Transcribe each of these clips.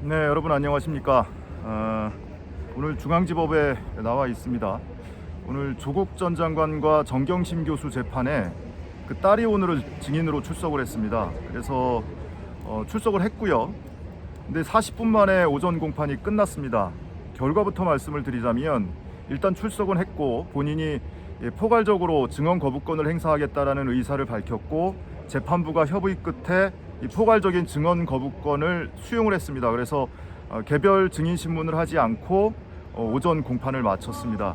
네, 여러분 안녕하십니까. 오늘 중앙지법에 나와 있습니다. 오늘 조국 전 장관과 정경심 교수 재판에 그 딸이 오늘 증인으로 출석을 했습니다. 그래서 출석을 했고요. 근데 40분 만에 오전 공판이 끝났습니다. 결과부터 말씀을 드리자면 일단 출석은 했고 본인이 포괄적으로 증언 거부권을 행사하겠다라는 의사를 밝혔고 재판부가 협의 끝에 이 포괄적인 증언 거부권을 수용을 했습니다. 그래서 개별 증인 신문을 하지 않고 오전 공판을 마쳤습니다.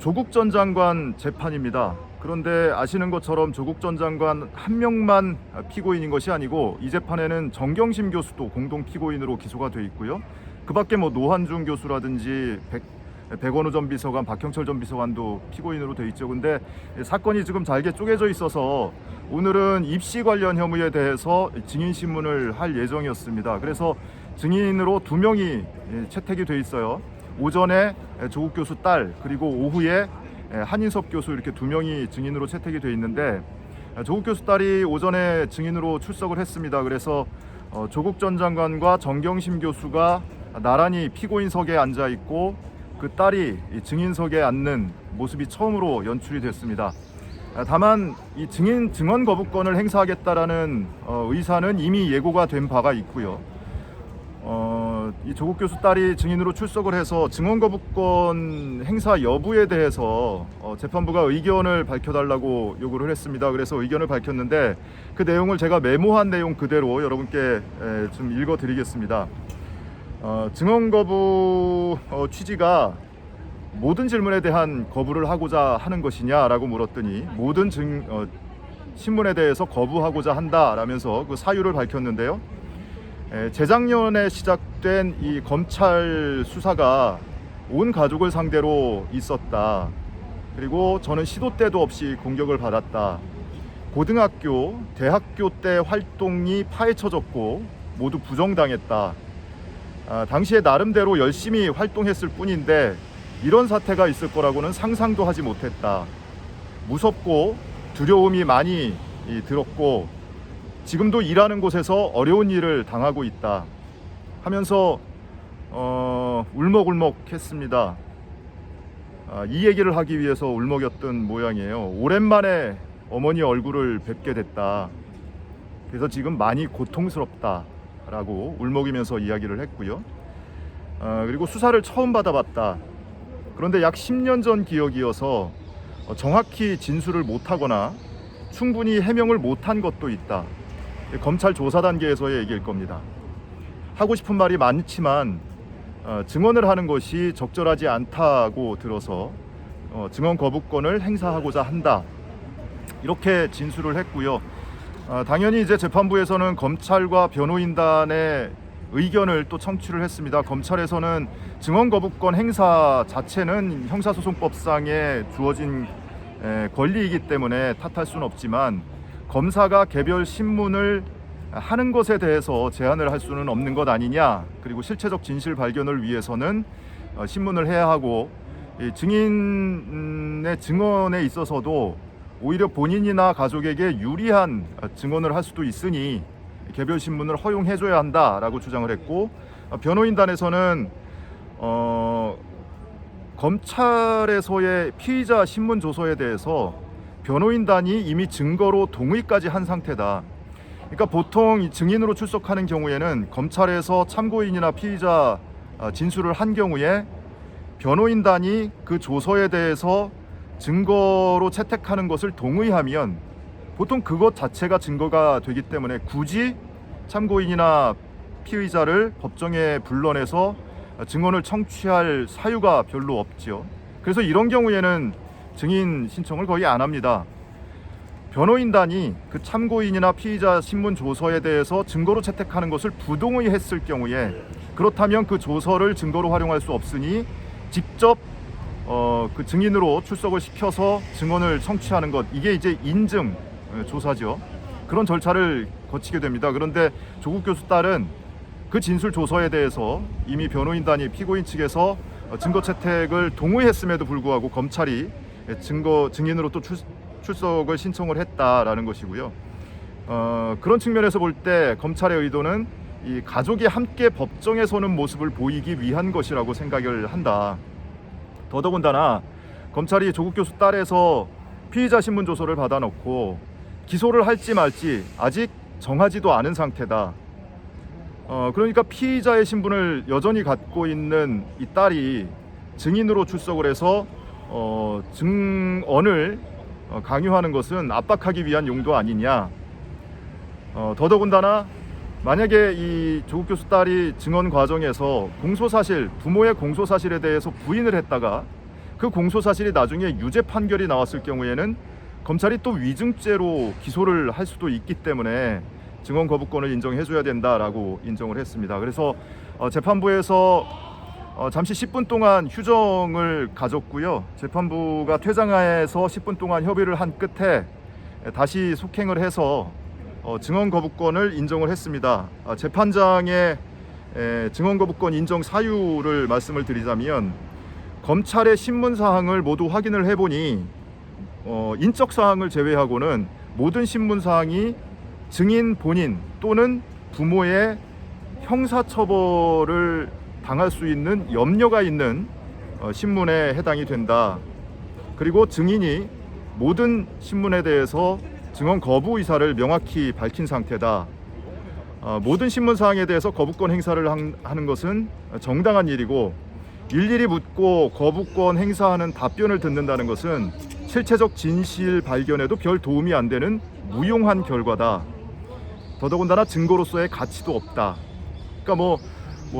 조국 전 장관 재판입니다. 그런데 아시는 것처럼 조국 전 장관 한 명만 피고인인 것이 아니고 이 재판에는 정경심 교수도 공동 피고인으로 기소가 돼 있고요. 그 밖에 노한중 교수라든지 백원우 전 비서관, 박형철 전 비서관도 피고인으로 돼 있죠. 근데 사건이 지금 잘게 쪼개져 있어서 오늘은 입시 관련 혐의에 대해서 증인 신문을 할 예정이었습니다. 그래서 증인으로 2명이 채택이 돼 있어요. 오전에 조국 교수 딸, 그리고 오후에 한인섭 교수, 이렇게 2명이 증인으로 채택이 돼 있는데 조국 교수 딸이 오전에 증인으로 출석을 했습니다. 그래서 조국 전 장관과 정경심 교수가 나란히 피고인석에 앉아 있고 그 딸이 증인석에 앉는 모습이 처음으로 연출이 됐습니다. 다만 이 증언 거부권을 행사하겠다라는 의사는 이미 예고가 된 바가 있고요. 이 조국 교수 딸이 증인으로 출석을 해서 증언 거부권 행사 여부에 대해서 재판부가 의견을 밝혀달라고 요구를 했습니다. 그래서 의견을 밝혔는데 그 내용을 제가 메모한 내용 그대로 여러분께 좀 읽어드리겠습니다. 증언 거부 취지가 모든 질문에 대한 거부를 하고자 하는 것이냐라고 물었더니 모든 신문에 대해서 거부하고자 한다라면서 그 사유를 밝혔는데요. 재작년에 시작된 이 검찰 수사가 온 가족을 상대로 있었다. 그리고 저는 시도 때도 없이 공격을 받았다. 고등학교, 대학교 때 활동이 파헤쳐졌고 모두 부정당했다. 당시에 나름대로 열심히 활동했을 뿐인데 이런 사태가 있을 거라고는 상상도 하지 못했다. 무섭고 두려움이 많이 들었고 지금도 일하는 곳에서 어려운 일을 당하고 있다 하면서 울먹울먹했습니다. 이 얘기를 하기 위해서 울먹였던 모양이에요. 오랜만에 어머니 얼굴을 뵙게 됐다. 그래서 지금 많이 고통스럽다라고 울먹이면서 이야기를 했고요. 그리고 수사를 처음 받아봤다. 그런데 약 10년 전 기억이어서 정확히 진술을 못하거나 충분히 해명을 못한 것도 있다. 검찰 조사 단계에서의 얘기일 겁니다. 하고 싶은 말이 많지만 증언을 하는 것이 적절하지 않다고 들어서 증언 거부권을 행사하고자 한다. 이렇게 진술을 했고요. 당연히 이제 재판부에서는 검찰과 변호인단의 의견을 또 청취를 했습니다. 검찰에서는 증언 거부권 행사 자체는 형사소송법상에 주어진 권리이기 때문에 탓할 수는 없지만 검사가 개별 신문을 하는 것에 대해서 제한을 할 수는 없는 것 아니냐. 그리고 실체적 진실 발견을 위해서는 신문을 해야 하고 증인의 증언에 있어서도 오히려 본인이나 가족에게 유리한 증언을 할 수도 있으니 개별 신문을 허용해줘야 한다라고 주장을 했고, 변호인단에서는 검찰에서의 피의자 신문 조서에 대해서 변호인단이 이미 증거로 동의까지 한 상태다. 그러니까 보통 증인으로 출석하는 경우에는 검찰에서 참고인이나 피의자 진술을 한 경우에 변호인단이 그 조서에 대해서 증거로 채택하는 것을 동의하면 보통 그것 자체가 증거가 되기 때문에 굳이 참고인이나 피의자를 법정에 불러내서 증언을 청취할 사유가 별로 없지요. 그래서 이런 경우에는 증인 신청을 거의 안 합니다. 변호인단이 그 참고인이나 피의자 신문 조서에 대해서 증거로 채택하는 것을 부동의했을 경우에 그렇다면 그 조서를 증거로 활용할 수 없으니 직접 그 증인으로 출석을 시켜서 증언을 청취하는 것, 이게 이제 인증 조사죠. 그런 절차를 거치게 됩니다. 그런데 조국 교수 딸은 그 진술 조서에 대해서 이미 변호인단이 피고인 측에서 증거 채택을 동의했음에도 불구하고 검찰이 증인으로 또 출석을 신청을 했다라는 것이고요. 그런 측면에서 볼 때 검찰의 의도는 이 가족이 함께 법정에 서는 모습을 보이기 위한 것이라고 생각을 한다. 더더군다나 검찰이 조국 교수 딸에서 피의자 신문 조서를 받아놓고 기소를 할지 말지 아직 정하지도 않은 상태다. 그러니까 피의자의 신분을 여전히 갖고 있는 이 딸이 증인으로 출석을 해서 증언을 강요하는 것은 압박하기 위한 용도 아니냐. 더더군다나 만약에 이 조국 교수 딸이 증언 과정에서 공소사실, 부모의 공소사실에 대해서 부인을 했다가 그 공소사실이 나중에 유죄 판결이 나왔을 경우에는 검찰이 또 위증죄로 기소를 할 수도 있기 때문에 증언 거부권을 인정해줘야 된다라고 인정을 했습니다. 그래서 재판부에서 잠시 10분 동안 휴정을 가졌고요. 재판부가 퇴장해서 10분 동안 협의를 한 끝에 다시 속행을 해서 증언 거부권을 인정을 했습니다. 재판장의 증언 거부권 인정 사유를 말씀을 드리자면 검찰의 신문 사항을 모두 확인을 해보니 인적 사항을 제외하고는 모든 신문 사항이 증인 본인 또는 부모의 형사처벌을 당할 수 있는 염려가 있는 신문에 해당이 된다. 그리고 증인이 모든 신문에 대해서 증언 거부 의사를 명확히 밝힌 상태다. 모든 신문 사항에 대해서 거부권 행사를 하는 것은 정당한 일이고 일일이 묻고 거부권 행사하는 답변을 듣는다는 것은 실체적 진실 발견에도 별 도움이 안 되는 무용한 결과다. 더더군다나 증거로서의 가치도 없다. 그러니까 뭐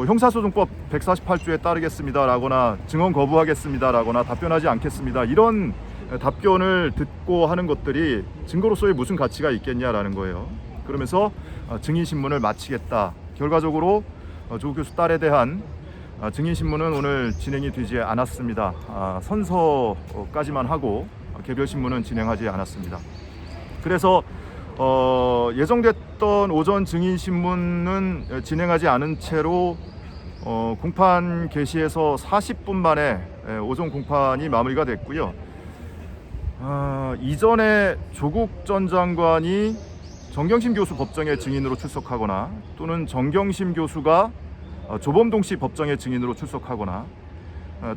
형사소송법 148조에 따르겠습니다라거나 증언 거부하겠습니다라거나 답변하지 않겠습니다. 이런 답변을 듣고 하는 것들이 증거로서의 무슨 가치가 있겠냐라는 거예요. 그러면서 증인 신문을 마치겠다. 결과적으로 조국 교수 딸에 대한 증인 신문은 오늘 진행이 되지 않았습니다. 선서까지만 하고 개별 신문은 진행하지 않았습니다. 그래서 예정됐던 오전 증인 신문은 진행하지 않은 채로 공판 개시에서 40분 만에 오전 공판이 마무리가 됐고요. 이전에 조국 전 장관이 정경심 교수 법정에 증인으로 출석하거나 또는 정경심 교수가 조범동 씨 법정에 증인으로 출석하거나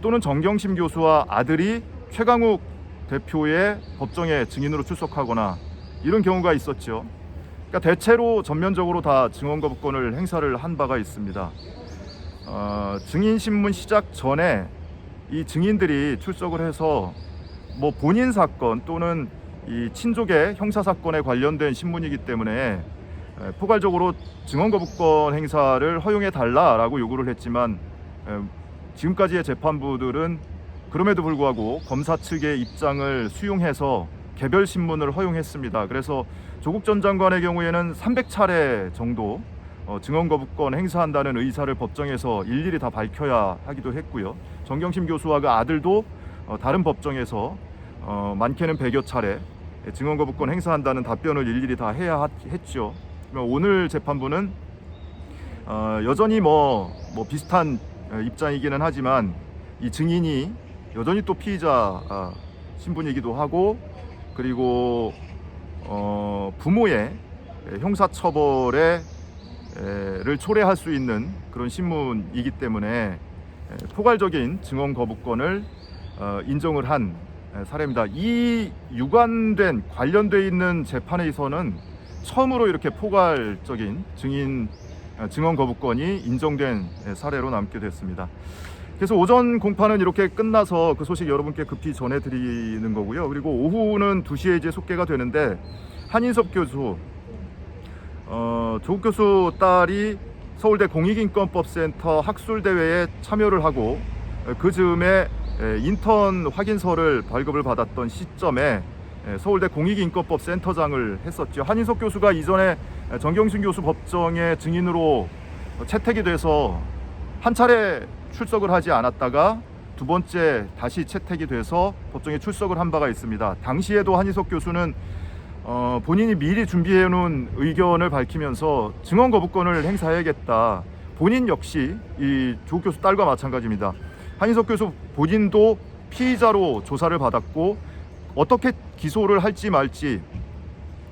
또는 정경심 교수와 아들이 최강욱 대표의 법정에 증인으로 출석하거나 이런 경우가 있었죠. 그러니까 대체로 전면적으로 다 증언 거부권을 행사를 한 바가 있습니다. 증인 신문 시작 전에 이 증인들이 출석을 해서 뭐 본인 사건 또는 이 친족의 형사 사건에 관련된 신문이기 때문에 포괄적으로 증언 거부권 행사를 허용해 달라라고 요구를 했지만 지금까지의 재판부들은 그럼에도 불구하고 검사 측의 입장을 수용해서 개별 신문을 허용했습니다. 그래서 조국 전 장관의 경우에는 300차례 정도 증언 거부권 행사한다는 의사를 법정에서 일일이 다 밝혀야 하기도 했고요. 정경심 교수와 그 아들도 다른 법정에서 많게는 100여 차례 증언 거부권 행사한다는 답변을 일일이 다 해야 했죠. 오늘 재판부는 여전히 뭐 비슷한 입장이기는 하지만 이 증인이 여전히 또 피의자 신분이기도 하고 그리고 부모의 형사처벌을 초래할 수 있는 그런 신문이기 때문에 포괄적인 증언 거부권을 인정을 한 사례입니다. 이 유관된 관련돼 있는 재판에서는 처음으로 이렇게 포괄적인 증언 거부권이 인정된 사례로 남게 됐습니다. 그래서 오전 공판은 이렇게 끝나서 그 소식 여러분께 급히 전해드리는 거고요. 그리고 오후는 2시에 이제 속개가 되는데 한인섭 교수, 조국 교수 딸이 서울대 공익인권법센터 학술대회에 참여를 하고 그 즈음에 인턴 확인서를 발급을 받았던 시점에 서울대 공익인권법센터장을 했었죠. 한인석 교수가 이전에 정경심 교수 법정에 증인으로 채택이 돼서 한 차례 출석을 하지 않았다가 두 번째 다시 채택이 돼서 법정에 출석을 한 바가 있습니다. 당시에도 한인석 교수는 본인이 미리 준비해 놓은 의견을 밝히면서 증언 거부권을 행사해야겠다. 본인 역시 이 조국 교수 딸과 마찬가지입니다. 한인석 교수 본인도 피의자로 조사를 받았고 어떻게 기소를 할지 말지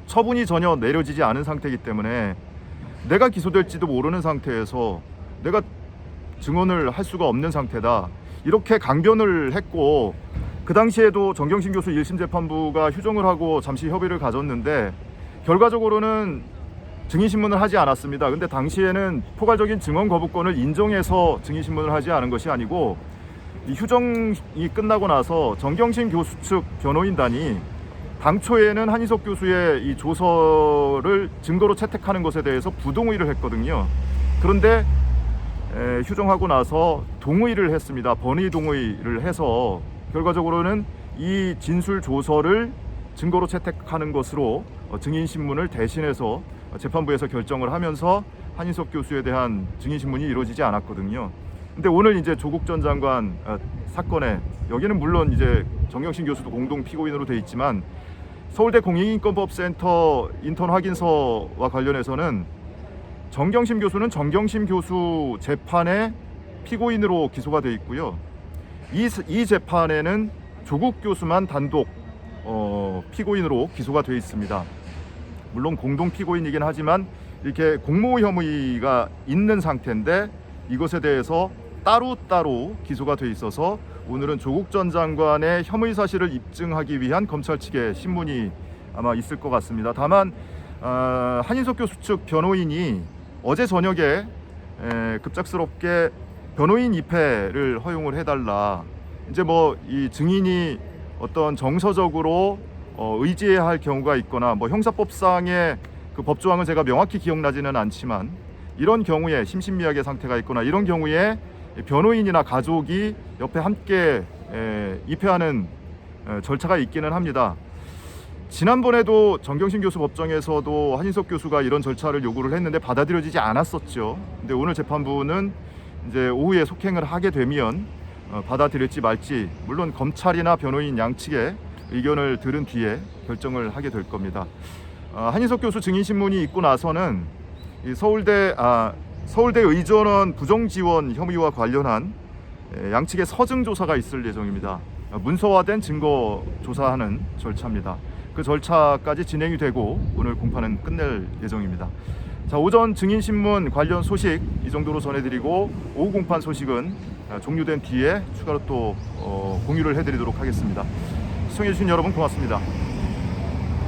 처분이 전혀 내려지지 않은 상태이기 때문에 내가 기소될지도 모르는 상태에서 내가 증언을 할 수가 없는 상태다, 이렇게 강변을 했고, 그 당시에도 정경심 교수 1심 재판부가 휴정을 하고 잠시 협의를 가졌는데 결과적으로는 증인신문을 하지 않았습니다. 근데 당시에는 포괄적인 증언 거부권을 인정해서 증인신문을 하지 않은 것이 아니고, 이 휴정이 끝나고 나서 정경심 교수 측 변호인단이 당초에는 한인석 교수의 이 조서를 증거로 채택하는 것에 대해서 부동의를 했거든요. 그런데 휴정하고 나서 동의를 했습니다. 번의 동의를 해서 결과적으로는 이 진술 조서를 증거로 채택하는 것으로 증인신문을 대신해서 재판부에서 결정을 하면서 한인석 교수에 대한 증인신문이 이루어지지 않았거든요. 근데 오늘 이제 조국 전 장관 사건에, 여기는 물론 이제 정경심 교수도 공동 피고인으로 돼 있지만 서울대 공익인권법센터 인턴 확인서와 관련해서는 정경심 교수는 정경심 교수 재판의 피고인으로 기소가 돼 있고요. 이 재판에는 조국 교수만 단독 피고인으로 기소가 돼 있습니다. 물론 공동 피고인이긴 하지만 이렇게 공모 혐의가 있는 상태인데 이것에 대해서 따로따로 기소가 돼 있어서 오늘은 조국 전 장관의 혐의 사실을 입증하기 위한 검찰 측의 신문이 아마 있을 것 같습니다. 다만 한인석 교수 측 변호인이 어제 저녁에 급작스럽게 변호인 입회를 허용을 해달라, 이제 뭐 이 증인이 어떤 정서적으로 의지해야 할 경우가 있거나 뭐 형사법상의 그 법조항은 제가 명확히 기억나지는 않지만 이런 경우에 심신미약의 상태가 있거나 이런 경우에 변호인이나 가족이 옆에 함께 입회하는 절차가 있기는 합니다. 지난번에도 정경심 교수 법정에서도 한인석 교수가 이런 절차를 요구를 했는데 받아들여지지 않았었죠. 근데 오늘 재판부는 이제 오후에 속행을 하게 되면 받아들일지 말지, 물론 검찰이나 변호인 양측의 의견을 들은 뒤에 결정을 하게 될 겁니다. 한인석 교수 증인신문이 있고 나서는 이 서울대 의전원 부정지원 혐의와 관련한 양측의 서증조사가 있을 예정입니다. 문서화된 증거 조사하는 절차입니다. 그 절차까지 진행이 되고 오늘 공판은 끝낼 예정입니다. 자, 오전 증인신문 관련 소식 이 정도로 전해드리고 오후 공판 소식은 종료된 뒤에 추가로 또 공유를 해드리도록 하겠습니다. 시청해주신 여러분 고맙습니다.